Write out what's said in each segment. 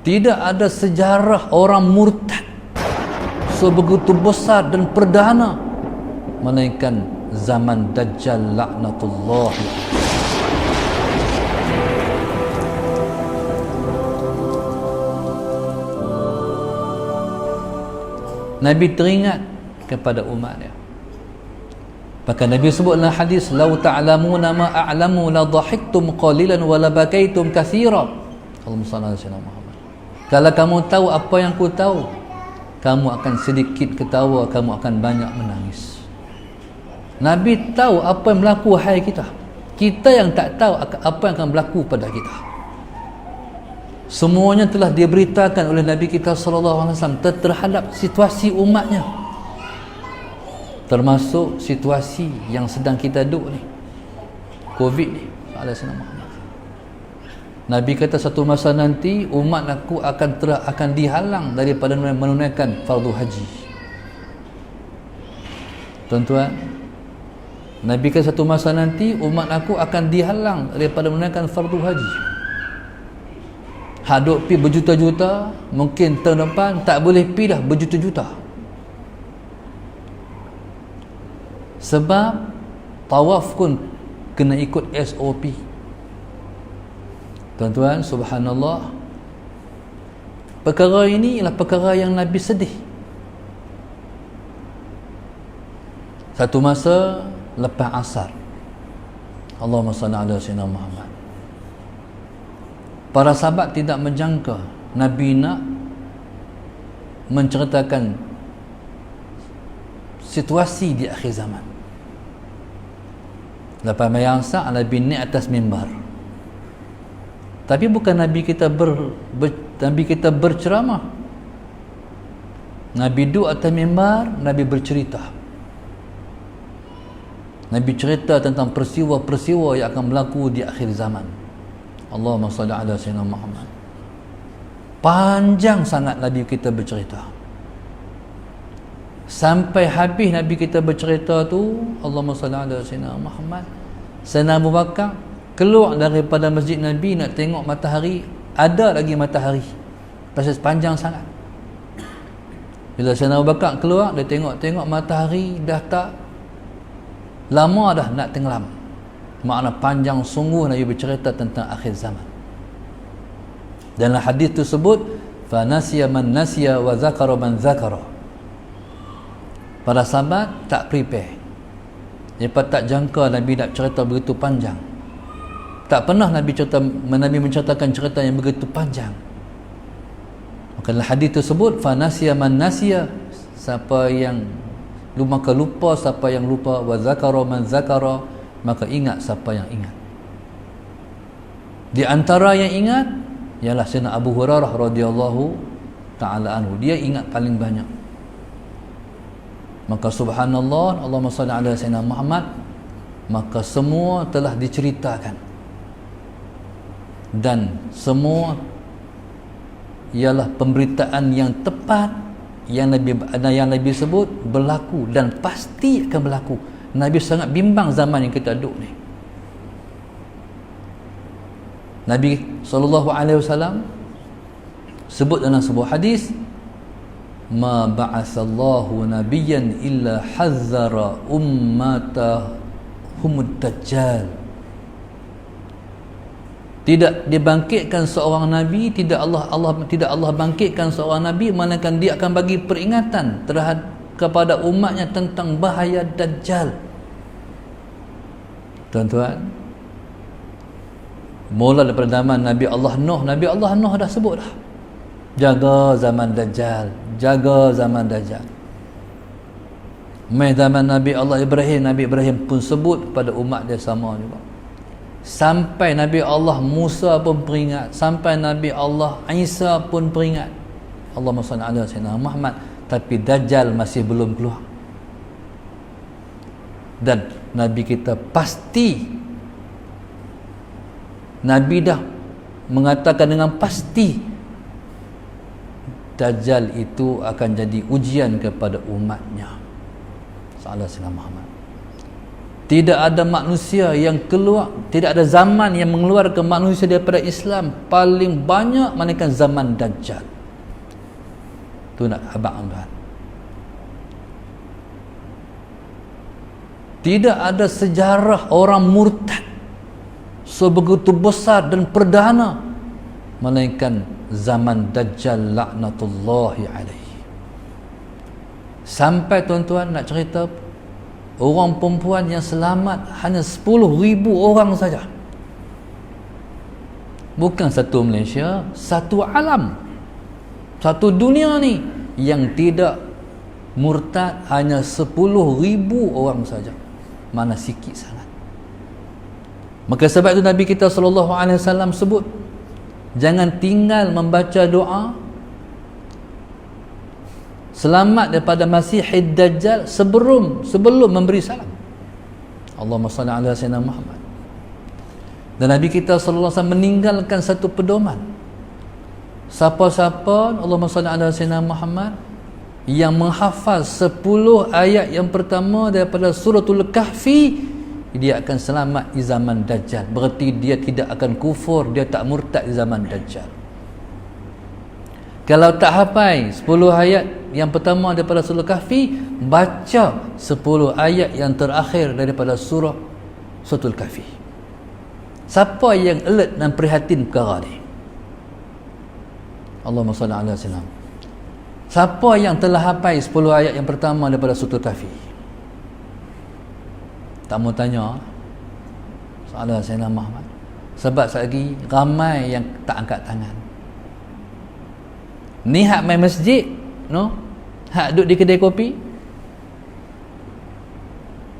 Tidak ada sejarah orang murtad sebegitu besar dan perdana melainkan zaman Dajjal laknatullah. Nabi teringat kepada umatnya. Bahkan Nabi sebut dalam hadis, "Lau ta'lamuna ma a'lamu la dhahiktum qalilan wa la bakaitum katsira." Allahumma shalli ala sayyidina Muhammad. Kalau kamu tahu apa yang ku tahu, kamu akan sedikit ketawa, kamu akan banyak menangis. Nabi tahu apa yang berlaku hai kita. Kita yang tak tahu apa yang akan berlaku pada kita. Semuanya telah diberitakan oleh Nabi kita sallallahu alaihi wasallam terhadap situasi umatnya. Termasuk situasi yang sedang kita duduk ni, Covid ni. Nabi kata satu masa nanti umat aku akan dihalang daripada menunaikan fardu haji. Tuan-tuan, Nabi kata satu masa nanti umat aku akan dihalang daripada menunaikan fardu haji. Hak duk pi berjuta-juta, mungkin tahun depan tak boleh pi dah berjuta-juta. Sebab tawaf pun kena ikut SOP. Tuan-tuan, subhanallah, perkara ini ialah perkara yang Nabi sedih. Satu masa lepas asar, Allahumma salli ala sayyidina Muhammad, para sahabat tidak menjangka Nabi nak menceritakan situasi di akhir zaman. Lepas mayang asar, Nabi naik atas mimbar. Tapi bukan Nabi kita Nabi kita berceramah. Nabi duduk atas mimbar, Nabi bercerita. Nabi cerita tentang peristiwa-peristiwa yang akan berlaku di akhir zaman. Allahumma salli ala sayyidina Muhammad. Panjang sangat Nabi kita bercerita. Sampai habis Nabi kita bercerita tu, Allahumma salli ala sayyidina Muhammad, Sayyidina Abu Bakar keluar daripada masjid Nabi nak tengok matahari, ada lagi matahari. Pasal panjang sangat. Bila Sayyidina Abu Bakar keluar, dia tengok matahari dah tak lama dah nak tenggelam. Makna panjang sungguh Nabi bercerita tentang akhir zaman. Dalam hadis tersebut, fa nasiya man nasiya wa zakara man zakara. Para sahabat tak prepare. Mereka tak jangka Nabi nak cerita begitu panjang. Tak pernah Nabi menceritakan cerita yang begitu panjang. Maka dalam hadis tersebut, fa nasiya man nasiya, siapa yang maka lupa siapa yang lupa, wa zakara man zakara, maka ingat siapa yang ingat. Di antara yang ingat ialah Sayyidina Abu Hurairah radhiyallahu ta'ala anhu. Dia ingat paling banyak. Maka subhanallah, Allahumma salli ala sayyidina Muhammad, maka semua telah diceritakan dan semua ialah pemberitaan yang tepat yang Nabi sebut berlaku dan pasti akan berlaku. Nabi sangat bimbang zaman yang kita duduk ni. Nabi SAW sebut dalam sebuah hadis, ma ba'atsallahu nabiyyan illa hazzara ummatahumud dajjal. Tidak dibangkitkan seorang nabi, tidak Allah bangkitkan seorang nabi melainkan dia akan bagi peringatan terhadap kepada umatnya tentang bahaya dajjal. Tuan-tuan, mula daripada zaman Nabi Allah Nuh dah sebut dah, jaga zaman dajjal, jaga zaman dajjal. Mai zaman Nabi Allah Ibrahim, Nabi Ibrahim pun sebut pada umat dia sama juga. Sampai Nabi Allah Musa pun peringat, sampai Nabi Allah Isa pun peringat. Allahumma salli ala sayyidina Muhammad. Tapi dajjal masih belum keluar. Dan Nabi kita pasti, Nabi dah mengatakan dengan pasti dajjal itu akan jadi ujian kepada umatnya. Sallallahu alaihi Muhammad. Tidak ada manusia yang keluar, tidak ada zaman yang mengeluarkan manusia daripada Islam paling banyak melainkan zaman Dajjal. Tu nak abang tuan. Tidak ada sejarah orang murtad sebegitu besar dan perdana melainkan zaman Dajjal laknatullahi alaihi. Sampai tuan-tuan nak cerita, orang perempuan yang selamat hanya 10,000 orang saja. Bukan satu Malaysia, satu alam, satu dunia ni yang tidak murtad hanya 10,000 orang saja. Mana sikit sangat. Maka sebab itu Nabi kita SAW sebut, jangan tinggal membaca doa selamat daripada Masihid Dajjal sebelum memberi salam. Allahumma salli ala sayyidina Muhammad. Dan Nabi kita sallallahu alaihi wasallam meninggalkan satu pedoman. Siapa-siapa Allahumma salli ala sayyidina Muhammad yang menghafal 10 ayat yang pertama daripada suratul Kahfi, dia akan selamat di zaman Dajjal. Berarti dia tidak akan kufur, dia tak murtad di zaman Dajjal. Kalau tak hafal 10 ayat yang pertama daripada surah Kahfi, baca 10 ayat yang terakhir daripada suratul Kahfi. Siapa yang alert dan prihatin perkara ni? Allahumma salli ala sayyidina. Siapa yang telah hafal 10 ayat yang pertama daripada suratul Kahfi? Tak mau tanya soalan Sayyidina Muhammad. Sebab lagi ramai yang tak angkat tangan. Ni hak main masjid, no? Hak duduk di kedai kopi,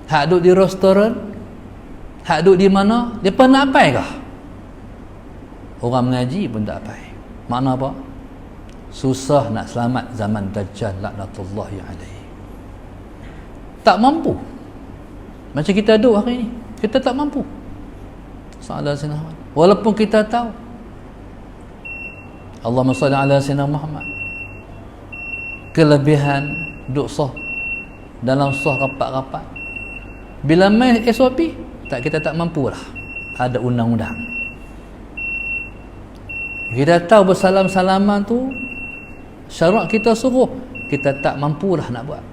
hak duduk di restoran, hak duduk di mana, depa nak apa kah? Orang mengaji pun tak apa. Makna apa? Susah nak selamat zaman Dajjal laknatullahi alaihi. Tak mampu. Macam kita duduk hari ni, kita tak mampu. Salah Sayyidina Muhammad. Walaupun kita tahu Allahumma salli ala sayyidina Muhammad, kelebihan duduk sah dalam sah rapat-rapat, bila main SOP kita tak mampulah. Ada undang-undang. Kita tahu bersalam-salaman tu syarat kita suruh, kita tak mampulah nak buat.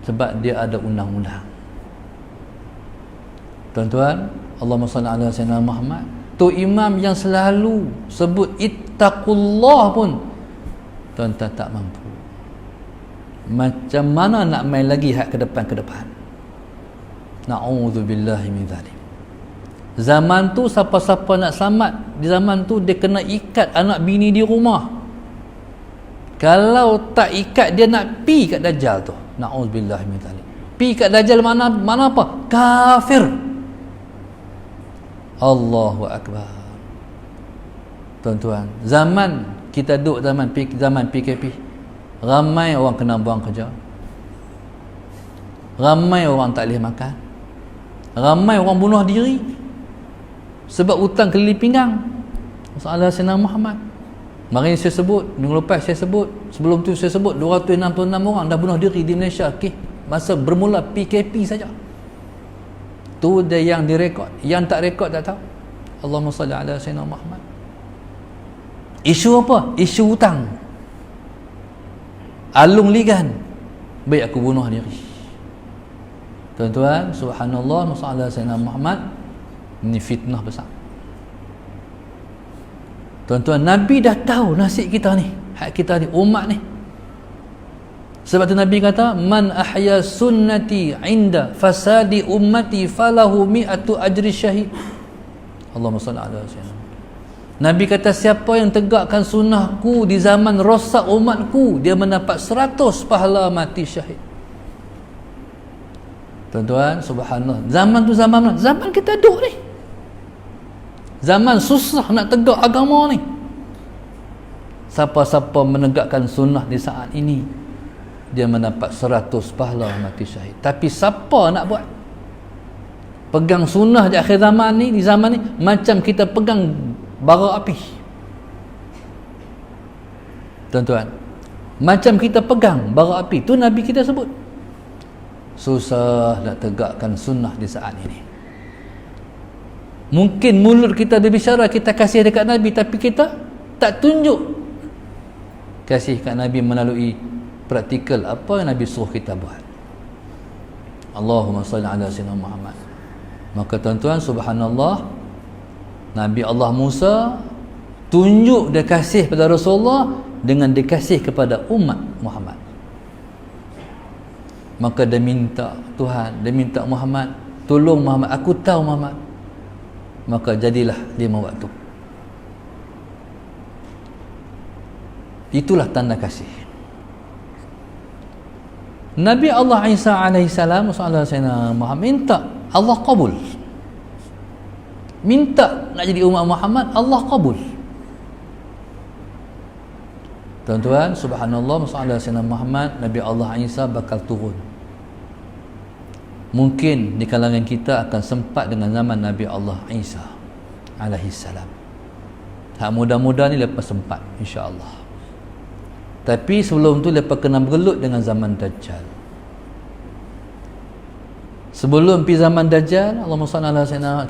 Sebab dia ada undang-undang. Tuan-tuan, Allahumma salli ala sayyidina Muhammad, tu imam yang selalu sebut ittaqullah pun tuan-tuan tak mampu. Macam mana nak main lagi hak ke depan? Na'udzubillahi min zalim. Zaman tu siapa-siapa nak selamat di zaman tu, dia kena ikat anak bini di rumah. Kalau tak ikat, dia nak pi kat Dajjal tu. Na'udzubillahi min zalim. Pi kat Dajjal mana apa? Kafir. Allahu Akbar. Tuan-tuan, zaman kita duduk zaman PKP, ramai orang kena buang kerja, ramai orang tak boleh makan, ramai orang bunuh diri sebab hutang keliling pinggang. Masalah Sayyidina Muhammad. Mari saya sebut, minggu lepas saya sebut, sebelum tu saya sebut 266 orang dah bunuh diri di Malaysia. Okey, masa bermula PKP saja. Tu dia yang direkod, yang tak rekod tak tahu. Allahumma salli ala sayyidina Muhammad. Isu apa? Isu hutang. Alung ligan, baik aku bunuh diri. Tuan-tuan, subhanallah, masalah sayyidina Muhammad, ini fitnah besar. Tuan-tuan, Nabi dah tahu nasib kita ni, hak kita ni, umat ni. Sebab tu Nabi kata, man ahya sunnati inda fasadi ummati falahu mi'atu ajri syahid. Allahumma salli ala sayyidina. Nabi kata, siapa yang tegakkan sunnahku di zaman rosak umatku, dia mendapat 100 pahala mati syahid. Tuan-tuan, subhanallah, zaman tu zaman mana? Zaman kita duduk ni, zaman susah nak tegak agama ni. Siapa-siapa menegakkan sunnah di saat ini, dia mendapat 100 pahala mati syahid. Tapi siapa nak buat? Pegang sunnah di akhir zaman ni, di zaman ni, macam kita pegang bara api. Tuan-tuan, macam kita pegang bara api. Tu Nabi kita sebut. susah nak tegakkan sunnah di saat ini. Mungkin mulut kita berbicara kita kasih dekat Nabi, tapi kita tak tunjuk kasih kat Nabi melalui praktikal apa yang Nabi suruh kita buat. Allahumma salli ala sayyidina Muhammad. Maka tuan-tuan, subhanallah, Nabi Allah Musa tunjuk dia kasih pada Rasulullah dengan dia kasih kepada umat Muhammad. Maka dia minta Tuhan, dia minta Muhammad, tolong Muhammad, aku tahu Muhammad. Maka jadilah 5 waktu. Itulah tanda kasih. Nabi Allah Isa alaihissalam, Muhammad minta, Allah kabul. Minta nak jadi umat Muhammad, Allah kabul. Tuan-tuan, subhanallah, Muhammad, Nabi Allah Isa bakal turun. Mungkin di kalangan kita akan sempat dengan zaman Nabi Allah Isa alaihissalam. Hak mudah-mudah ni lepas sempat, insya-Allah. Tapi sebelum tu lepas kena bergelut dengan zaman Dajjal. Sebelum pi zaman Dajjal, Allahumma salli ala sayyidina,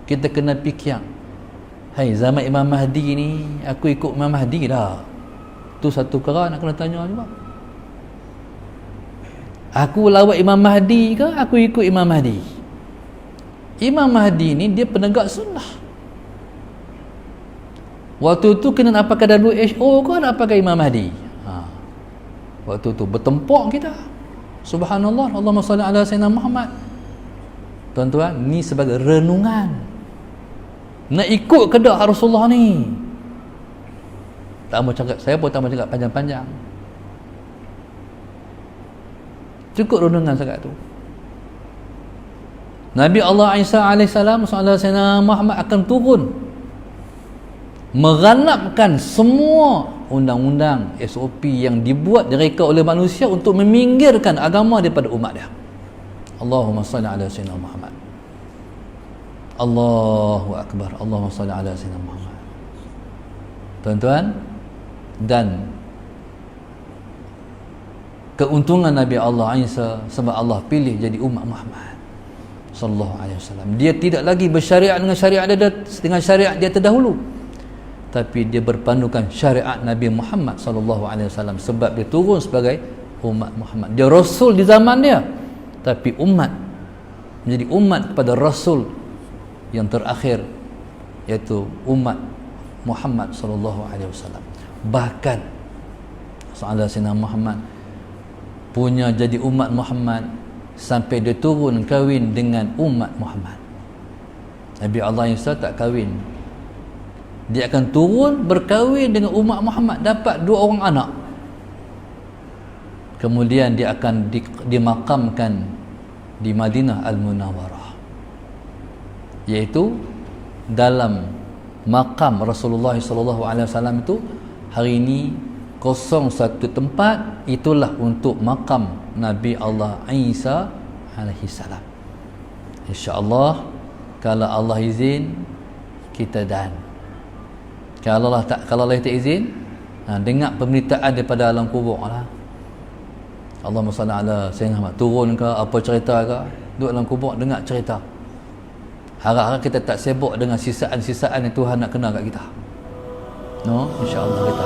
kita kena fikir, hai, zaman Imam Mahdi ni aku ikut Imam Mahdi dah. Tu satu perkara nak kena tanya juga. Aku lawat Imam Mahdi ke aku ikut Imam Mahdi? Imam Mahdi ni dia penegak sunnah. Waktu tu kena nak pakai WHO ke nak pakai Imam Mahdi? Waktu tu bertempur kita. Subhanallah, Allahumma salli ala sayyidina Muhammad. Tuan-tuan, ni sebagai renungan. Nak ikut ke dak Rasulullah ni? Tak mau cakap, saya pun tak mau cakap panjang-panjang. Cukup renungan sangat tu. Nabi Allah Isa alaihissalam, sayyidina Muhammad akan turun meranapkan semua undang-undang SOP yang dibuat direka oleh manusia untuk meminggirkan agama daripada umat dia. Allahumma salli ala sayyidina Muhammad. Allahu akbar. Allahumma salli ala sayyidina Muhammad. Tuan-tuan, dan keuntungan Nabi Allah Isa sebab Allah pilih jadi umat Muhammad sallallahu alaihi wasallam. Dia tidak lagi bersyariat dengan syariat dia terdahulu, tapi dia berpandukan syariat Nabi Muhammad sallallahu alaihi wasallam sebab dia turun sebagai umat Muhammad. Dia rasul di zaman dia, tapi umat, menjadi umat kepada rasul yang terakhir, iaitu umat Muhammad sallallahu alaihi wasallam. Bahkan Sayyidina Muhammad punya jadi umat Muhammad sampai dia turun kahwin dengan umat Muhammad. Nabi Allah Isa tak kahwin, dia akan turun berkahwin dengan umat Muhammad, dapat 2 orang anak. Kemudian dia akan dimakamkan di Madinah Al-Munawwarah, iaitu dalam makam Rasulullah SAW itu. Hari ini kosong satu tempat, itulah untuk makam Nabi Allah Isa alaihissalam. InsyaAllah, kalau Allah izin, kita dan kalau Allah tak izin, dengar pemberitaan daripada alam kubur lah. Allahumma salli ala sayyidina Muhammad, turun ke apa cerita ke, duduk dalam kubur dengar cerita. Harap-harap kita tak sibuk dengan sisaan-sisaan yang Tuhan nak kena kat kita. No, insya-Allah kita